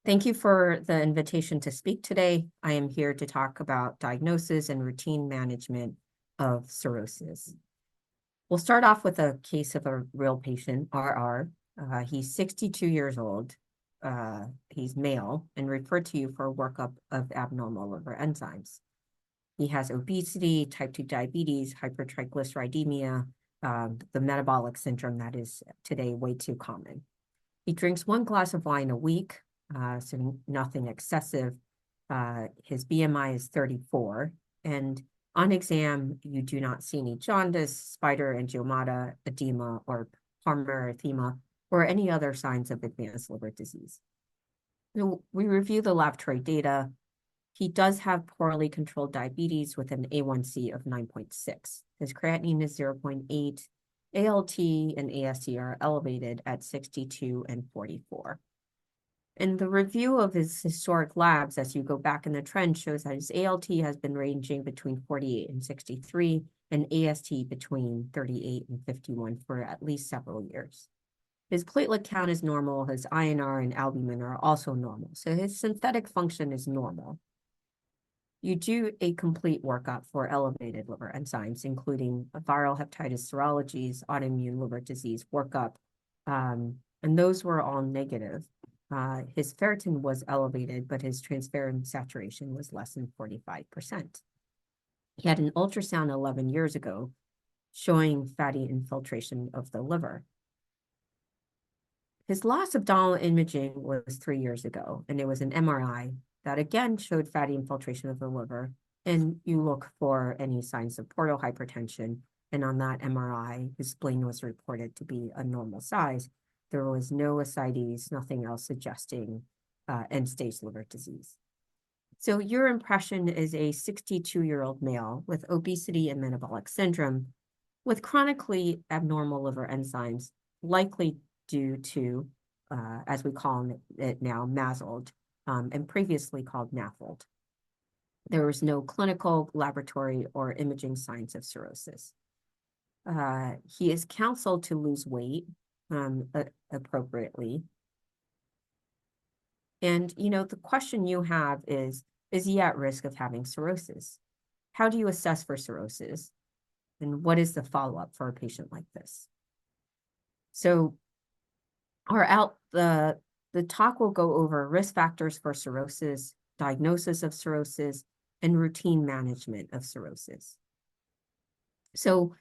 Thank you for the invitation to speak today. I am here to talk about diagnosis and routine management of cirrhosis. We'll start off with a case of a real patient, RR. He's 62 years old. He's male and referred to you for a workup of abnormal liver enzymes. He has obesity, type 2 diabetes, hypertriglyceridemia, the metabolic syndrome that is today way too common. He drinks 1 glass of wine a week, so nothing excessive. His BMI is 34, and on exam, you do not see any jaundice, spider angiomata, edema, or pulmonary edema, or any other signs of advanced liver disease. So we review the laboratory data. He does have poorly controlled diabetes with an A1C of 9.6. His creatinine is 0.8. ALT and AST are elevated at 62 and 44. And the review of his historic labs, as you go back in the trend, shows that his ALT has been ranging between 48 and 63, and AST between 38 and 51 for at least several years. His platelet count is normal. His INR and albumin are also normal. So his synthetic function is normal. You do a complete workup for elevated liver enzymes, including viral hepatitis serologies, autoimmune liver disease workup, and those were all negative. His ferritin was elevated, but his transferrin saturation was less than 45%. He had an ultrasound 11 years ago showing fatty infiltration of the liver. His last abdominal imaging was 3 years ago, and it was an MRI that again showed fatty infiltration of the liver, and you look for any signs of portal hypertension, and on that MRI, his spleen was reported to be a normal size. There was no ascites, nothing else suggesting end-stage liver disease. So your impression is a 62-year-old male with obesity and metabolic syndrome with chronically abnormal liver enzymes, likely due to, as we call it now, MASLD, and previously called NAFLD. There was no clinical, laboratory, or imaging signs of cirrhosis. He is counseled to lose weight appropriately. And, the question you have is he at risk of having cirrhosis? How do you assess for cirrhosis? And what is the follow-up for a patient like this? So the talk will go over risk factors for cirrhosis, diagnosis of cirrhosis, and routine management of cirrhosis. So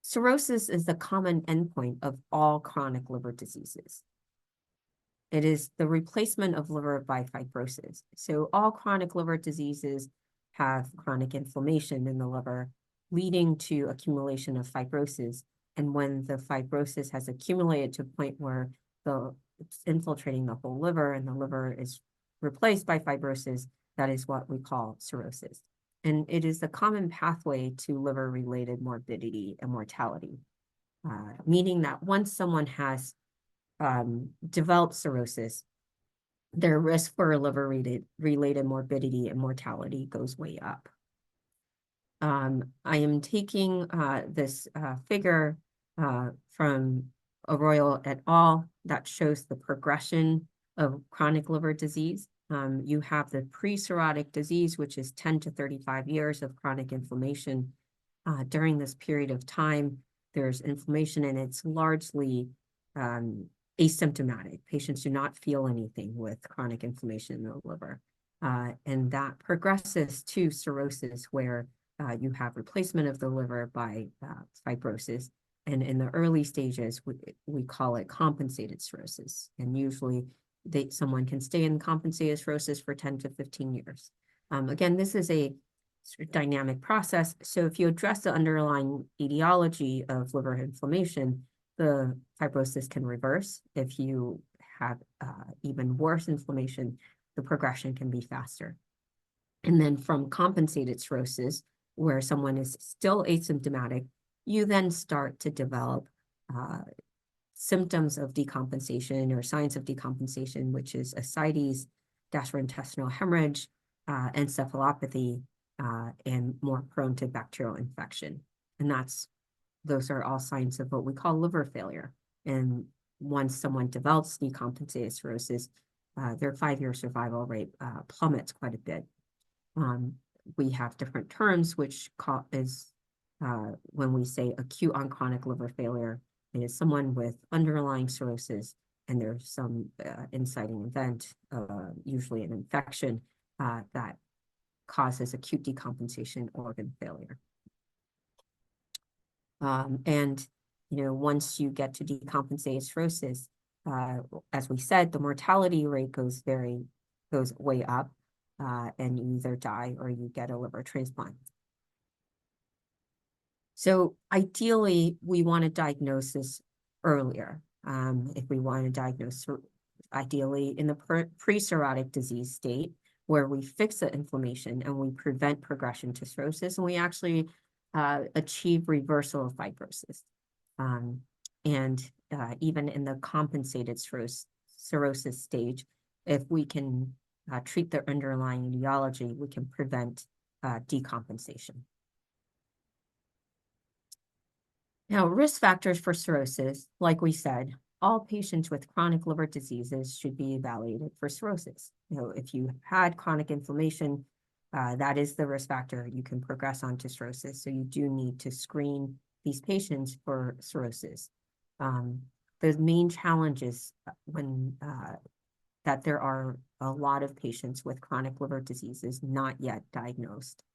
cirrhosis is the common endpoint of all chronic liver diseases. It is the replacement of liver by fibrosis. So all chronic liver diseases have chronic inflammation in the liver, leading to accumulation of fibrosis. And when the fibrosis has accumulated to a point where it's infiltrating the whole liver and the liver is replaced by fibrosis, that is what we call cirrhosis. And it is the common pathway to liver-related morbidity and mortality, meaning that once someone has developed cirrhosis, their risk for liver-related morbidity and mortality goes way up. I am taking this figure from Arroyo et al. That shows the progression of chronic liver disease. You have the pre-cirrhotic disease, which is 10 to 35 years of chronic inflammation. During this period of time, there's inflammation, and it's largely asymptomatic. Patients do not feel anything with chronic inflammation in the liver. And that progresses to cirrhosis, where you have replacement of the liver by fibrosis. And in the early stages, we call it compensated cirrhosis. And usually someone can stay in compensated cirrhosis for 10 to 15 years. Again, this is a sort of dynamic process. So if you address the underlying etiology of liver inflammation, the fibrosis can reverse. If you have even worse inflammation, the progression can be faster. And then from compensated cirrhosis, where someone is still asymptomatic, you then start to develop symptoms of decompensation or signs of decompensation, which is ascites, gastrointestinal hemorrhage, encephalopathy, and more prone to bacterial infection. And those are all signs of what we call liver failure. And once someone develops decompensated cirrhosis, their 5-year survival rate plummets quite a bit. We have different terms, which is when we say acute on chronic liver failure, it is someone with underlying cirrhosis, and there's some inciting event, usually an infection, that causes acute decompensation organ failure. And, once you get to decompensated cirrhosis, as we said, the mortality rate goes way up, and you either die or you get a liver transplant. So ideally, we want to diagnose this earlier. If we want to diagnose, ideally in the pre-cirrhotic disease state, where we fix the inflammation and we prevent progression to cirrhosis, and we actually achieve reversal of fibrosis. And even in the compensated cirrhosis stage, if we can treat the underlying etiology, we can prevent decompensation. Now, risk factors for cirrhosis, like we said, all patients with chronic liver diseases should be evaluated for cirrhosis. If you had chronic inflammation, that is the risk factor. You can progress on to cirrhosis. So you do need to screen these patients for cirrhosis. The main challenge is that there are a lot of patients with chronic liver diseases not yet diagnosed.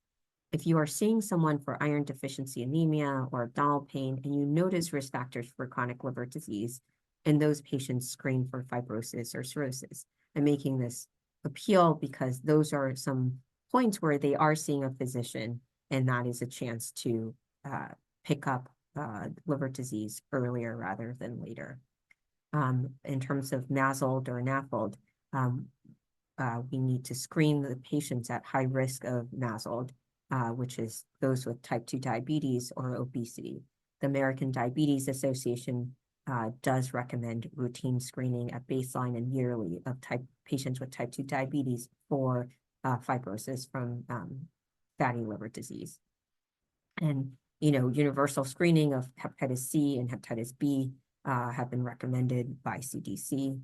If you are seeing someone for iron deficiency anemia or abdominal pain, and you notice risk factors for chronic liver disease, and those patients screen for fibrosis or cirrhosis. I'm making this appeal because those are some points where they are seeing a physician, and that is a chance to pick up liver disease earlier rather than later. In terms of MASLD or NAFLD, we need to screen the patients at high risk of MASLD, which is those with type 2 diabetes or obesity. The American Diabetes Association does recommend routine screening at baseline and yearly of patients with type 2 diabetes for fibrosis from fatty liver disease. And, universal screening of hepatitis C and hepatitis B have been recommended by CDC.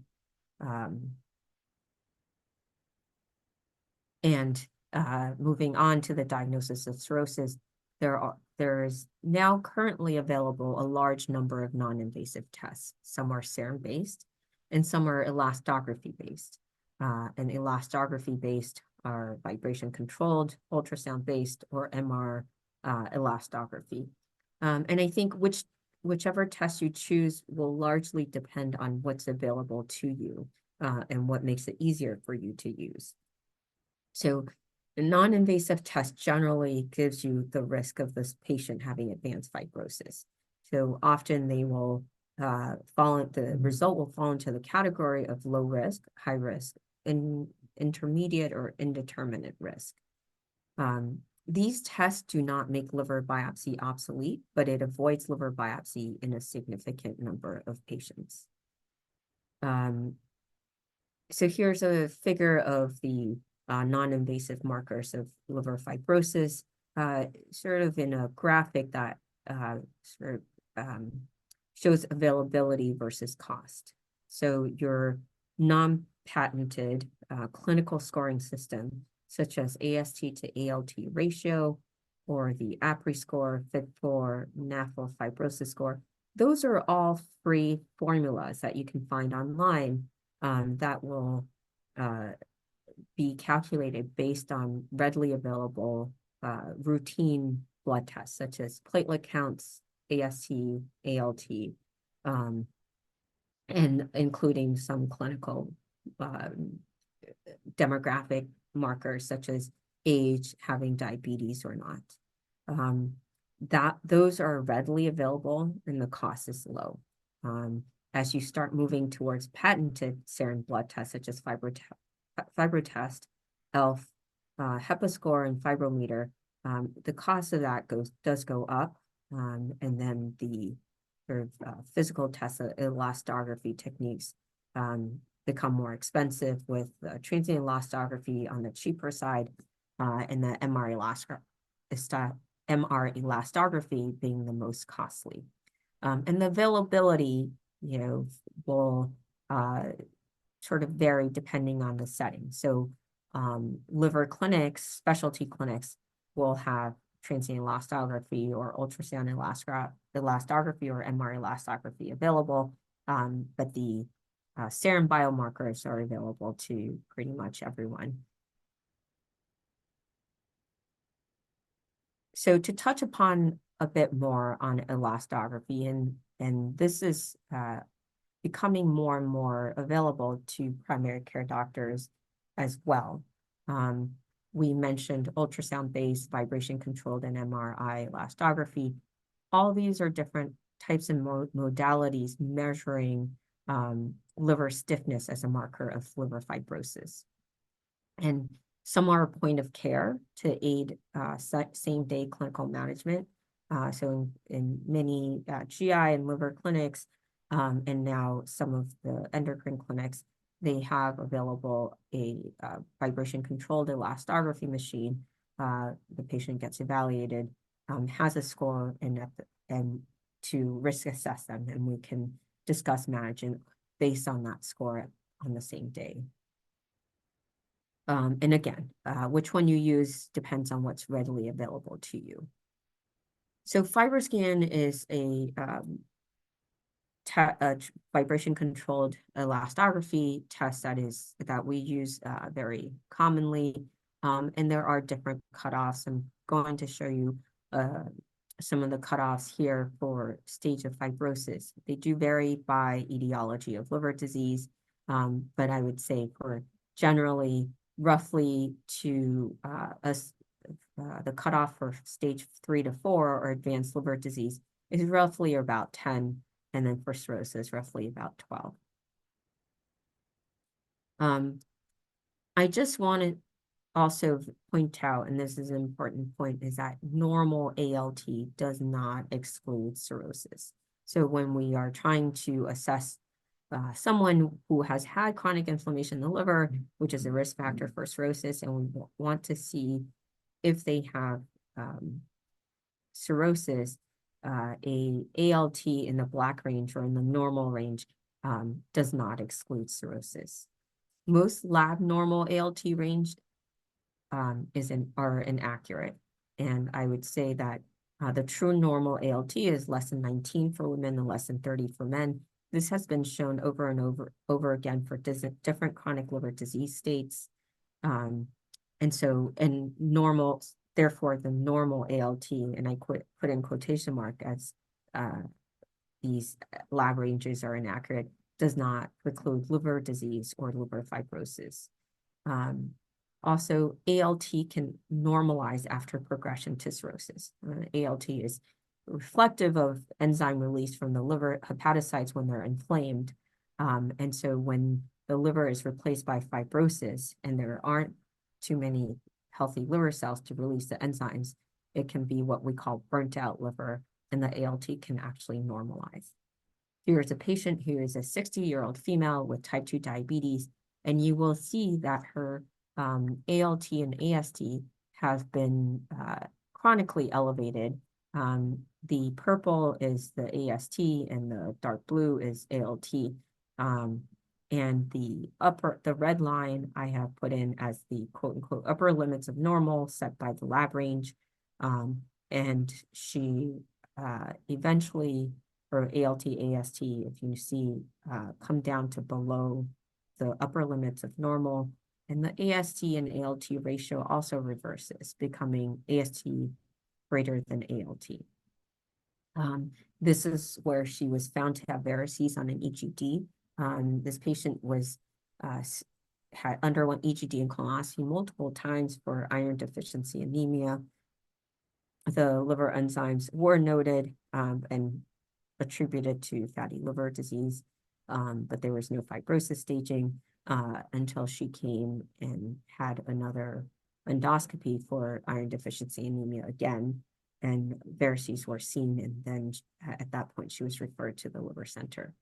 Moving on to the diagnosis of cirrhosis, there is now currently available a large number of non-invasive tests. Some are serum-based and some are elastography-based. And elastography-based are vibration-controlled, ultrasound-based, or MR elastography. And I think whichever test you choose will largely depend on what's available to you and what makes it easier for you to use. So the non-invasive test generally gives you the risk of this patient having advanced fibrosis. So often they will the result will fall into the category of low risk, high risk, and intermediate or indeterminate risk. These tests do not make liver biopsy obsolete, but it avoids liver biopsy in a significant number of patients. So here's a figure of the non-invasive markers of liver fibrosis, sort of in a graphic that shows availability versus cost. So your non-patented clinical scoring system, such as AST to ALT ratio, or the APRI score, FIT4, NAFLD fibrosis score, those are all free formulas that you can find online that will be calculated based on readily available routine blood tests, such as platelet counts, AST, ALT, and including some clinical demographic markers, such as age, having diabetes or not. Those are readily available and the cost is low. As you start moving towards patented serum blood tests, such as FibroTest, ELF, HepaScore, and Fibrometer, the cost of that does go up, and then the sort of physical tests, elastography techniques, become more expensive, with transient elastography on the cheaper side, and the MR elastography being the most costly. And the availability, will sort of vary depending on the setting. So liver clinics, specialty clinics will have transient elastography or ultrasound elastography or MR elastography available, but the serum biomarkers are available to pretty much everyone. So to touch upon a bit more on elastography, and this is becoming more and more available to primary care doctors as well. We mentioned ultrasound-based, vibration-controlled, and MRI elastography. All these are different types of modalities measuring liver stiffness as a marker of liver fibrosis. And some are point of care to aid same-day clinical management. So in many GI and liver clinics, and now some of the endocrine clinics, they have available a vibration-controlled elastography machine. The patient gets evaluated, has a score, and to risk assess them, and we can discuss management based on that score on the same day. And again, which one you use depends on what's readily available to you. So FibroScan is a vibration-controlled elastography test that we use very commonly, and there are different cutoffs. I'm going to show you some of the cutoffs here for stage of fibrosis. They do vary by etiology of liver disease, but I would say for generally roughly to the cutoff for stage 3 to 4 or advanced liver disease is roughly about 10, and then for cirrhosis, roughly about 12. I just want to also point out, and this is an important point, is that normal ALT does not exclude cirrhosis. So when we are trying to assess someone who has had chronic inflammation in the liver, which is a risk factor for cirrhosis, and we want to see if they have cirrhosis, a ALT in the black range or in the normal range does not exclude cirrhosis. Most lab normal ALT range are inaccurate, and I would say that the true normal ALT is less than 19 for women and less than 30 for men. This has been shown over and over again for different chronic liver disease states. And normal, therefore the normal ALT, and I put in quotation mark as these lab ranges are inaccurate, does not preclude liver disease or liver fibrosis. Also, ALT can normalize after progression to cirrhosis. ALT is reflective of enzyme release from the liver hepatocytes when they're inflamed. And so when the liver is replaced by fibrosis and there aren't too many healthy liver cells to release the enzymes, it can be what we call burnt out liver, and the ALT can actually normalize. Here is a patient who is a 60-year-old female with type 2 diabetes, and you will see that her ALT and AST have been chronically elevated. The purple is the AST and the dark blue is ALT. And the red line I have put in as the quote unquote upper limits of normal set by the lab range. And she eventually, for ALT, AST, if you see, come down to below the upper limits of normal. And the AST and ALT ratio also reverses, becoming AST greater than ALT. This is where she was found to have varices on an EGD. This patient had underwent EGD and colonoscopy multiple times for iron deficiency anemia. The liver enzymes were noted and attributed to fatty liver disease, but there was no fibrosis staging until she came and had another endoscopy for iron deficiency anemia again, and varices were seen, and then at that point she was referred to the liver center.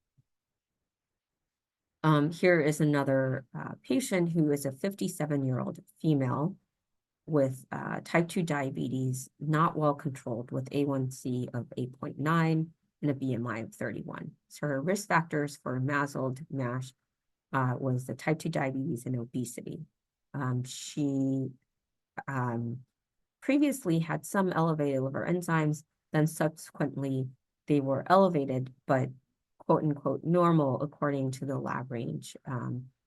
Here is another patient who is a 57-year-old female with type 2 diabetes, not well controlled, with A1C of 8.9 and a BMI of 31. So her risk factors for MASLD, MASH was the type 2 diabetes and obesity. She previously had some elevated liver enzymes, then subsequently they were elevated, but quote unquote normal according to the lab range.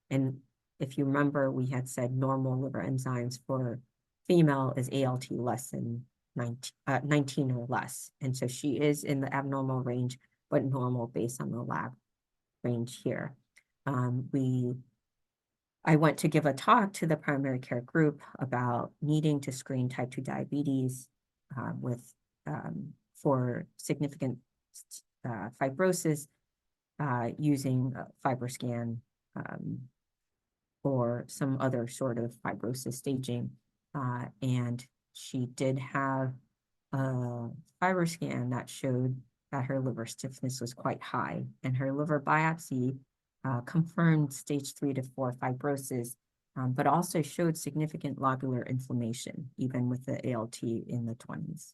And if you remember, we had said normal liver enzymes for female is ALT less than 19 or less. And so she is in the abnormal range, but normal based on the lab range here. I went to give a talk to the primary care group about needing to screen type 2 diabetes for significant fibrosis using FibroScan or some other sort of fibrosis staging. And she did have a FibroScan that showed that her liver stiffness was quite high, and her liver biopsy confirmed stage 3 to 4 fibrosis, but also showed significant lobular inflammation, even with the ALT in the 20s.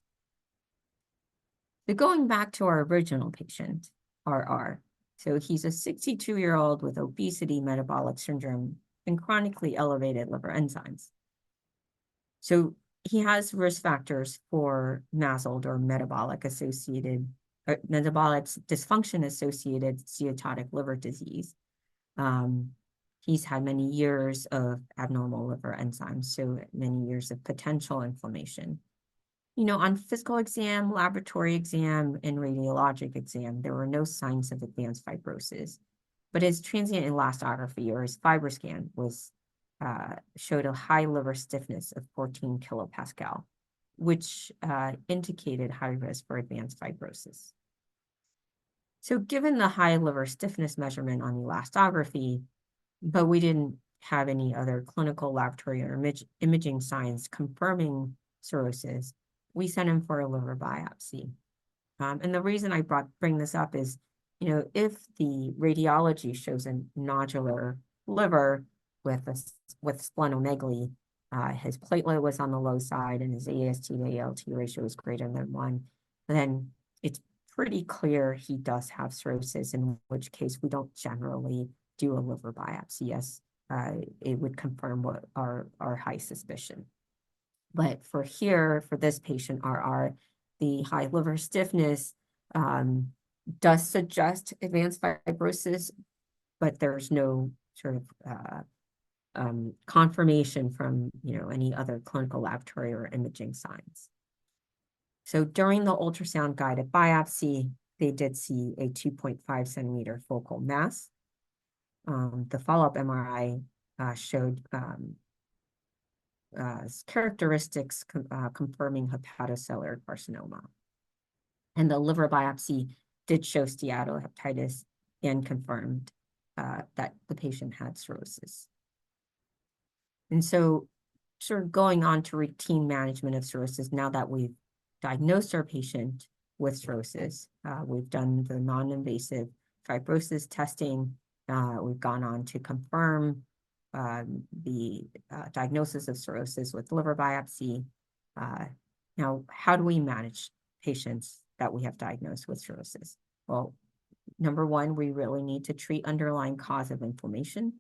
So going back to our original patient, RR. So he's a 62-year-old with obesity, metabolic syndrome, and chronically elevated liver enzymes. So he has risk factors for MASLD or metabolic dysfunction-associated steatotic liver disease. He's had many years of abnormal liver enzymes, so many years of potential inflammation. On physical exam, laboratory exam, and radiologic exam, there were no signs of advanced fibrosis. But his transient elastography or his FibroScan showed a high liver stiffness of 14 kilopascal, which indicated high risk for advanced fibrosis. So given the high liver stiffness measurement on elastography, but we didn't have any other clinical laboratory or imaging signs confirming cirrhosis, we sent him for a liver biopsy. And the reason I bring this up is, if the radiology shows a nodular liver with splenomegaly, his platelet was on the low side and his AST to ALT ratio is greater than 1, then it's pretty clear he does have cirrhosis, in which case we don't generally do a liver biopsy. Yes, it would confirm what our high suspicion. But for this patient, RR, the high liver stiffness does suggest advanced fibrosis, but there's no sort of confirmation from any other clinical laboratory or imaging signs. So during the ultrasound guided biopsy, they did see a 2.5 centimeter focal mass. The follow-up MRI showed characteristics confirming hepatocellular carcinoma. And the liver biopsy did show steatohepatitis and confirmed that the patient had cirrhosis. And so sort of going on to routine management of cirrhosis, now that we've diagnosed our patient with cirrhosis, we've done the non-invasive fibrosis testing, we've gone on to confirm the diagnosis of cirrhosis with liver biopsy. Now, how do we manage patients that we have diagnosed with cirrhosis? Well, number one, we really need to treat underlying cause of inflammation.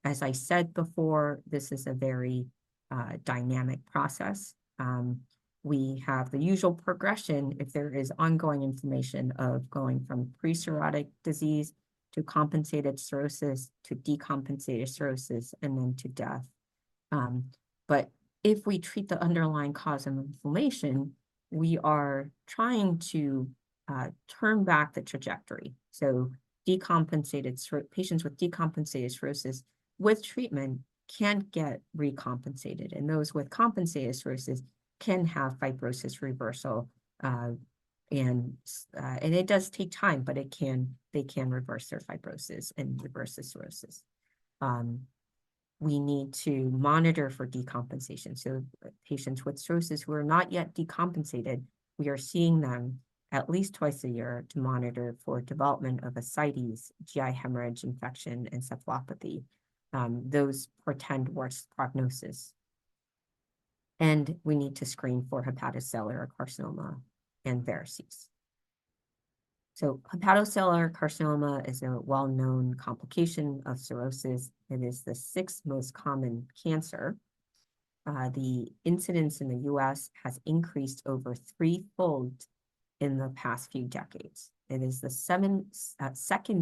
As I said before, this is a very dynamic process. We have the usual progression if there is ongoing inflammation of going from pre-cirrhotic disease to compensated cirrhosis, to decompensated cirrhosis, and then to death. But if we treat the underlying cause of inflammation, we are trying to turn back the trajectory. So patients with decompensated cirrhosis with treatment can't get recompensated, and those with compensated cirrhosis can have fibrosis reversal. And it does take time, but they can reverse their fibrosis and reverse the cirrhosis. We need to monitor for decompensation. So patients with cirrhosis who are not yet decompensated, we are seeing them at least twice a year to monitor for development of ascites, GI hemorrhage, infection, and encephalopathy. Those portend worse prognosis. And we need to screen for hepatocellular carcinoma and varices. So hepatocellular carcinoma is a well-known complication of cirrhosis. It is the sixth most common cancer. The incidence in the US has increased over threefold in the past few decades. It is the second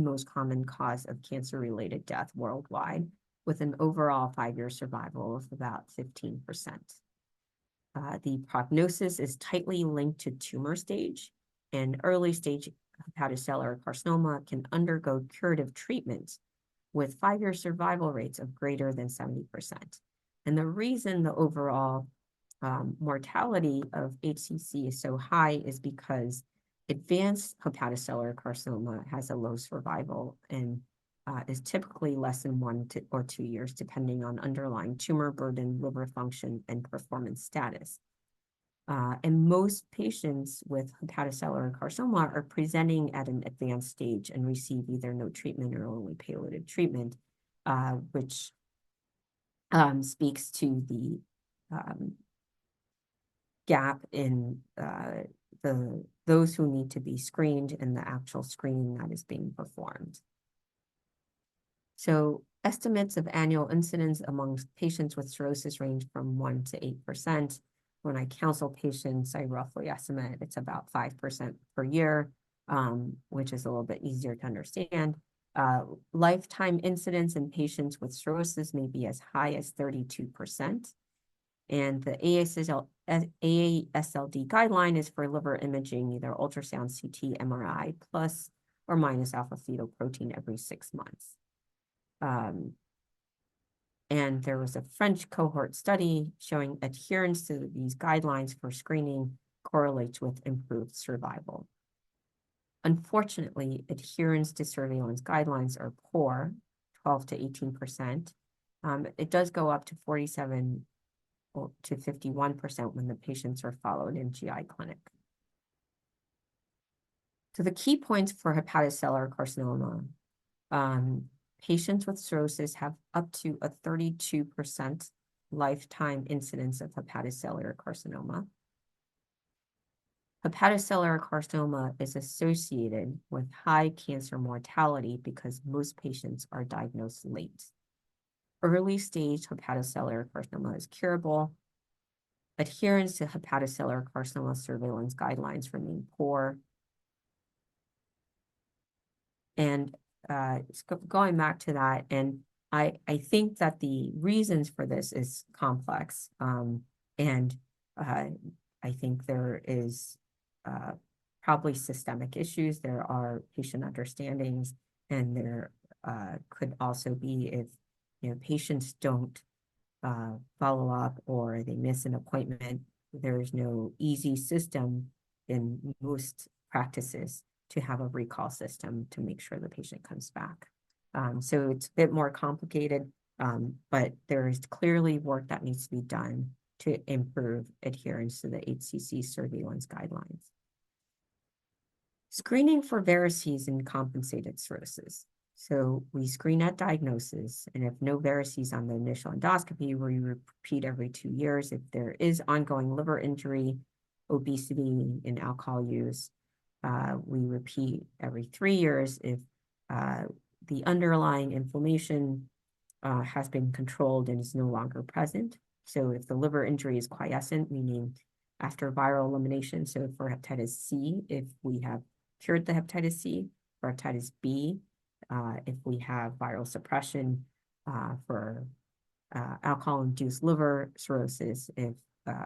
most common cause of cancer-related death worldwide, with an overall 5-year survival of about 15%. The prognosis is tightly linked to tumor stage, and early stage hepatocellular carcinoma can undergo curative treatment with 5-year survival rates of greater than 70%. And the reason the overall mortality of HCC is so high is because advanced hepatocellular carcinoma has a low survival and is typically less than 1 or 2 years, depending on underlying tumor burden, liver function, and performance status. And most patients with hepatocellular carcinoma are presenting at an advanced stage and receive either no treatment or only palliative treatment, which speaks to the gap in those who need to be screened and the actual screening that is being performed. So estimates of annual incidence among patients with cirrhosis range from 1 to 8%. When I counsel patients, I roughly estimate it's about 5% per year, which is a little bit easier to understand. Lifetime incidence in patients with cirrhosis may be as high as 32%. And the AASLD guideline is for liver imaging, either ultrasound, CT, MRI, plus or minus alpha fetoprotein every 6 months. And there was a French cohort study showing adherence to these guidelines for screening correlates with improved survival. Unfortunately, adherence to surveillance guidelines are poor, 12 to 18%. It does go up to 47 to 51% when the patients are followed in GI clinic. So the key points for hepatocellular carcinoma, patients with cirrhosis have up to a 32% lifetime incidence of hepatocellular carcinoma. Hepatocellular carcinoma is associated with high cancer mortality because most patients are diagnosed late. Early stage hepatocellular carcinoma is curable. Adherence to hepatocellular carcinoma surveillance guidelines remain poor. And going back to that, and I think that the reasons for this is complex. And I think there is probably systemic issues. There are patient understandings, and there could also be if patients don't follow up or they miss an appointment. There's no easy system in most practices to have a recall system to make sure the patient comes back. So it's a bit more complicated, but there is clearly work that needs to be done to improve adherence to the HCC surveillance guidelines. Screening for varices in compensated cirrhosis. So we screen at diagnosis, and if no varices on the initial endoscopy, we repeat every 2 years. If there is ongoing liver injury, obesity, and alcohol use, we repeat every 3 years. If the underlying inflammation has been controlled and is no longer present. So if the liver injury is quiescent, meaning after viral elimination, so for hepatitis C, if we have cured the hepatitis C, for hepatitis B, if we have viral suppression, for alcohol-induced liver cirrhosis, if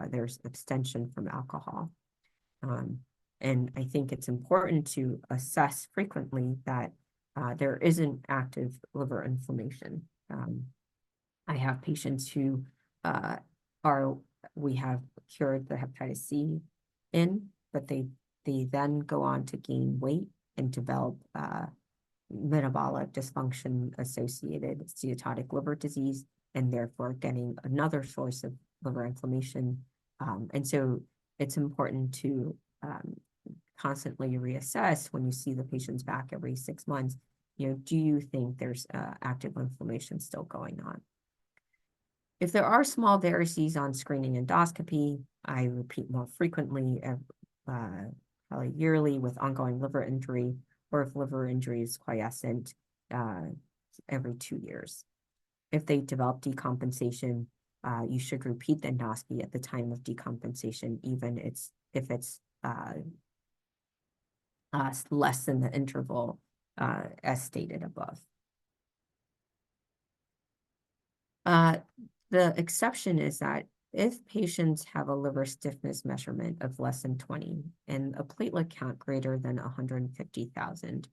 there's abstention from alcohol. And I think it's important to assess frequently that there isn't active liver inflammation. I have patients who we have cured the hepatitis C in, but they then go on to gain weight and develop metabolic dysfunction associated steatotic liver disease, and therefore getting another source of liver inflammation. And so it's important to constantly reassess when you see the patients back every 6 months. Do you think there's active inflammation still going on? If there are small varices on screening endoscopy, I repeat more frequently, probably yearly with ongoing liver injury, or if liver injury is quiescent, every 2 years. If they develop decompensation, you should repeat the endoscopy at the time of decompensation, even if it's less than the interval as stated above. The exception is that if patients have a liver stiffness measurement of less than 20 and a platelet count greater than 150,000,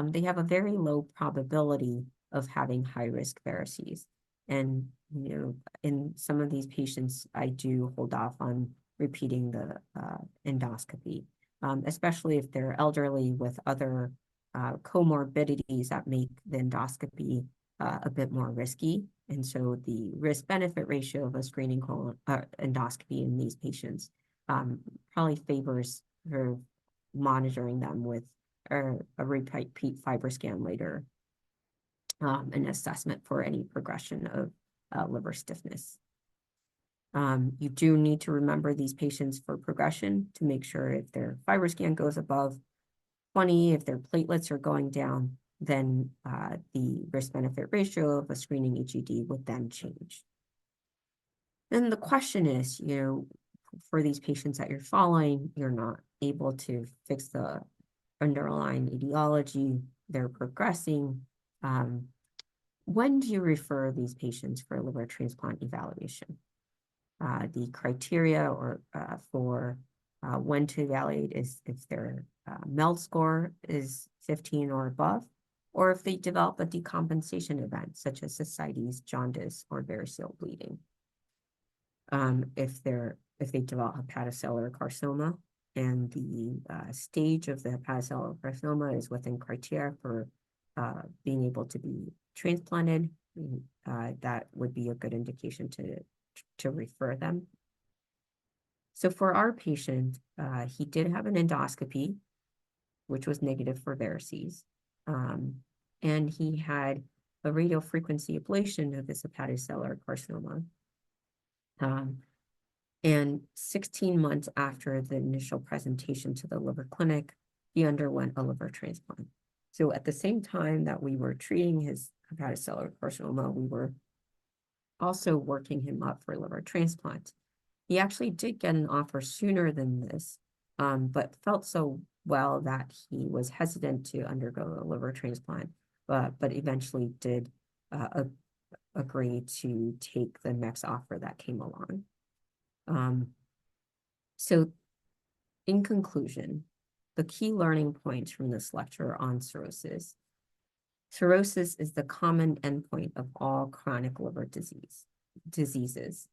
they have a very low probability of having high-risk varices. And, in some of these patients, I do hold off on repeating the endoscopy, especially if they're elderly with other comorbidities that make the endoscopy a bit more risky. And so the risk-benefit ratio of a screening endoscopy in these patients probably favors for monitoring them with a repeat FibroScan later, an assessment for any progression of liver stiffness. You do need to remember these patients for progression to make sure if their FibroScan goes above 20, if their platelets are going down, then the risk-benefit ratio of a screening EGD would then change. Then the question is, for these patients that you're following, you're not able to fix the underlying etiology, they're progressing. When do you refer these patients for liver transplant evaluation? The criteria for when to evaluate is if their MELD score is 15 or above, or if they develop a decompensation event, such as ascites, jaundice, or variceal bleeding. If they develop hepatocellular carcinoma, and the stage of the hepatocellular carcinoma is within criteria for being able to be transplanted, that would be a good indication to refer them. So for our patient, he did have an endoscopy, which was negative for varices. And he had a radiofrequency ablation of his hepatocellular carcinoma. And 16 months after the initial presentation to the liver clinic, he underwent a liver transplant. So at the same time that we were treating his hepatocellular carcinoma, we were also working him up for liver transplant. He actually did get an offer sooner than this, but felt so well that he was hesitant to undergo a liver transplant, but eventually did agree to take the next offer that came along. So in conclusion, the key learning points from this lecture on cirrhosis. Cirrhosis is the common endpoint of all chronic liver diseases.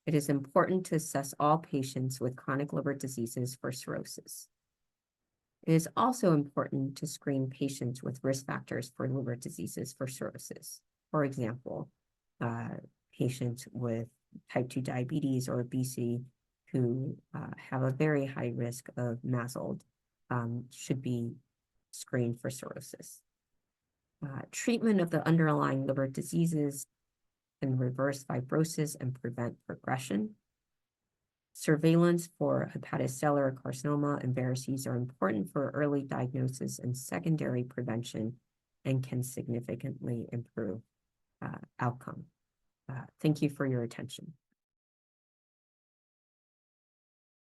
It is important to assess all patients with chronic liver diseases for cirrhosis. It is also important to screen patients with risk factors for liver diseases for cirrhosis. For example, patients with type 2 diabetes or obesity who have a very high risk of MASLD should be screened for cirrhosis. Treatment of the underlying liver diseases can reverse fibrosis and prevent progression. Surveillance for hepatocellular carcinoma and varices are important for early diagnosis and secondary prevention and can significantly improve outcome. Thank you for your attention.